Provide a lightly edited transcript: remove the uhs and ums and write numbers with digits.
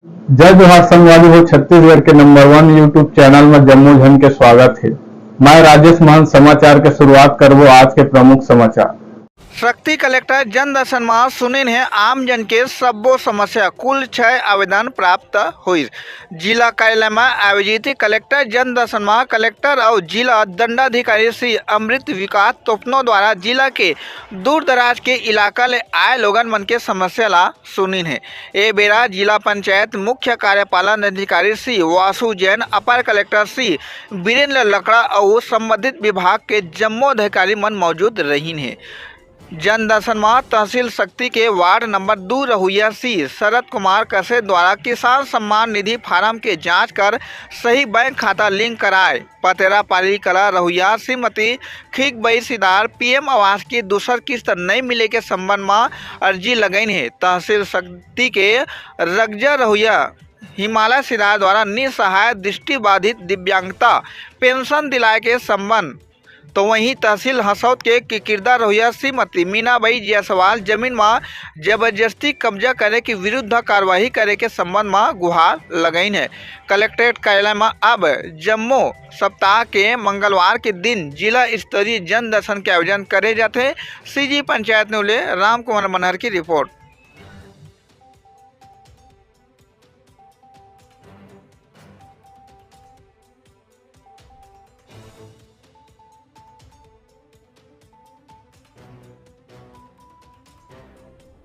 जय जोहार संगवारी हो। छत्तीसगढ़ के नंबर 1 यूट्यूब चैनल में जम्मू झन के स्वागत है। मैं राजेश महंत समाचार के शुरुआत करबो आज के प्रमुख समाचार। शक्ति कलेक्टर जन दर्शन में सुनिन है आम जन के सब्बो समस्या। कुल 6 आवेदन प्राप्त हुई। जिला कार्यालय में आयोजित कलेक्टर जन दर्शन में कलेक्टर और जिला दंडाधिकारी श्री अमृत विकास तोपनो द्वारा जिला के दूर दराज के इलाका ले आए लोगन मन के समस्या ला सुनिन है। ए बेरा जिला पंचायत मुख्य कार्यपालन अधिकारी श्री वासु जैन, अपर कलेक्टर श्री वीरेंद्र लकड़ा और संबंधित विभाग के जम्मो अधिकारी मन मौजूद रहीन है। जन दर्शन में तहसील शक्ति के वार्ड नंबर 2 रहुइया सी शरद कुमार कसे द्वारा किसान सम्मान निधि फार्म के जांच कर सही बैंक खाता लिंक कराए पतेरा पाली कला रहुइया श्रीमती खीकबई सिदार पीएम आवास की दूसर किस्त नहीं मिले के संबंध में अर्जी लगइन है। तहसील शक्ति के रगजा रहुइया हिमालय सिदार द्वारा निसहाय दृष्टिबाधित दिव्यांगता पेंशन दिलाए के संबंध तो वहीं तहसील हसौद के किरदार रहुइया श्रीमती मीनाबाई जायसवाल जमीन में जबरदस्ती कब्जा करे के विरुद्ध कार्रवाई करे के संबंध में गुहार लगइन है। कलेक्ट्रेट कार्यालय में अब जम्मू सप्ताह के मंगलवार के दिन जिला स्तरीय जन दर्शन के आयोजन करे जाते। सीजी पंचायत ने राम कुमार मनहर की रिपोर्ट।